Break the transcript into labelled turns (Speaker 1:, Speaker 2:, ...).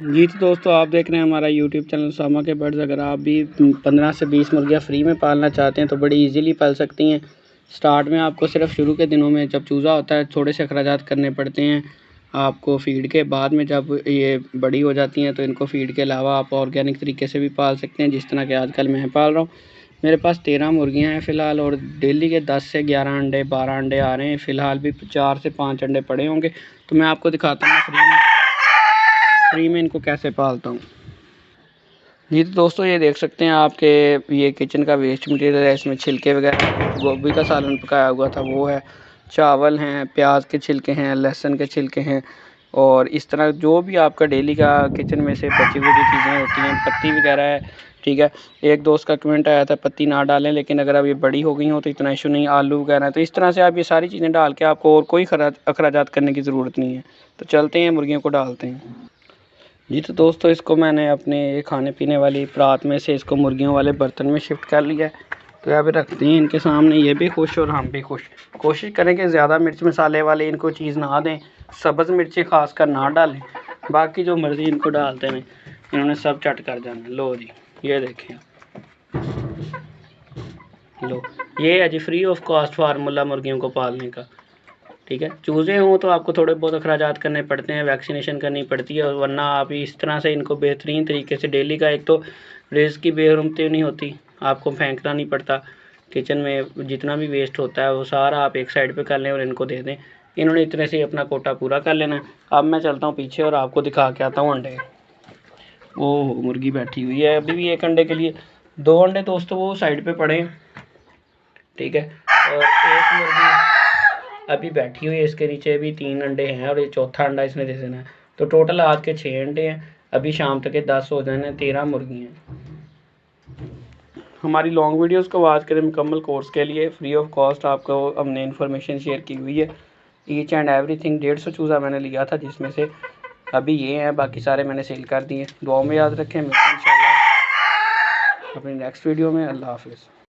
Speaker 1: जी तो दोस्तों, आप देख रहे हैं हमारा यूट्यूब चैनल सामा के बर्ड्स। अगर आप भी 15 से 20 मुर्गियाँ फ्री में पालना चाहते हैं तो बड़ी इजीली पाल सकती हैं। स्टार्ट में आपको सिर्फ शुरू के दिनों में जब चूज़ा होता है थोड़े से अखराजात करने पड़ते हैं आपको फ़ीड के। बाद में जब ये बड़ी हो जाती हैं तो इनको फ़ीड के अलावा आप ऑर्गेनिक तरीके से भी पाल सकते हैं, जिस तरह के आजकल मैं पाल रहा हूँ। मेरे पास 13 मुर्गियाँ हैं फ़िलहाल, और डेली के 10 से 11 अंडे 12 अंडे आ रहे हैं। फ़िलहाल भी 4 से 5 अंडे पड़े होंगे, तो मैं आपको दिखाता हूँ फ्री में इनको कैसे पालता हूँ। जी तो दोस्तों, ये देख सकते हैं आपके ये किचन का वेस्ट मटेरियल है। इसमें छिलके वगैरह, गोभी का सालन पकाया हुआ था वो है, चावल हैं, प्याज के छिलके हैं, लहसुन के छिलके हैं, और इस तरह जो भी आपका डेली का किचन में से बची हुई चीज़ें होती हैं, पत्ती वगैरह है। ठीक है, एक दोस्त का कमेंट आया था पत्ती ना डालें, लेकिन अगर अब ये बड़ी हो गई हो तो इतना इशू नहीं, आलू वगैरह। तो इस तरह से आप ये सारी चीज़ें डाल के आपको और कोई अखराजात करने की ज़रूरत नहीं है। तो चलते हैं मुर्गियों को डालते हैं। जी तो दोस्तों, इसको मैंने अपने खाने पीने वाली परात में से इसको मुर्गियों वाले बर्तन में शिफ्ट कर लिया है। तो यहाँ पे रखते हैं इनके सामने, ये भी खुश और हम भी खुश। कोशिश करें कि ज़्यादा मिर्च मसाले वाले इनको चीज़ ना दें, सब्ज़ मिर्ची खासकर ना डालें। बाकी जो मर्ज़ी इनको डालते हैं, इन्होंने सब चट कर जाना। लो जी, ये देखें, लो ये है जी फ्री ऑफ कॉस्ट फार्मूला मुर्गियों को पालने का। ठीक है, चूज़े हों तो आपको थोड़े बहुत अखराजात करने पड़ते हैं, वैक्सीनेशन करनी पड़ती है, और वरना आप इस तरह से इनको बेहतरीन तरीके से डेली का, एक तो रिज़्क की बेरुमती नहीं होती, आपको फेंकना नहीं पड़ता। किचन में जितना भी वेस्ट होता है वो सारा आप एक साइड पे कर लें और इनको दे दें। इन्होंने इतने से ही अपना कोटा पूरा कर लेना है। अब मैं चलता हूँ पीछे और आपको दिखा के आता हूँ अंडे। ओह, मुर्गी बैठी हुई है अभी भी एक अंडे के लिए। 2 अंडे दोस्तों वो साइड पे पड़े हैं, ठीक है, और एक मुर्गी अभी बैठी हुई है। इसके नीचे भी 3 अंडे हैं और ये चौथा अंडा इसने दे देना है। तो टोटल आज के 6 अंडे हैं, अभी शाम तक के 10 हो जाने, 13 मुर्गी हैं। हमारी लॉन्ग वीडियोस को वॉच करें। मुकम्मल कोर्स के लिए फ्री ऑफ कॉस्ट आपको हमने इन्फॉर्मेशन शेयर की हुई है। ईच एंड एवरीथिंग 150 चूज़ा मैंने लिया था, जिसमें से अभी ये हैं, बाकी सारे मैंने सेल कर दिए। दुआ में याद रखें, मिलते हैं इंशाल्लाह अपनी नेक्स्ट वीडियो में। अल्लाह हाफिज़।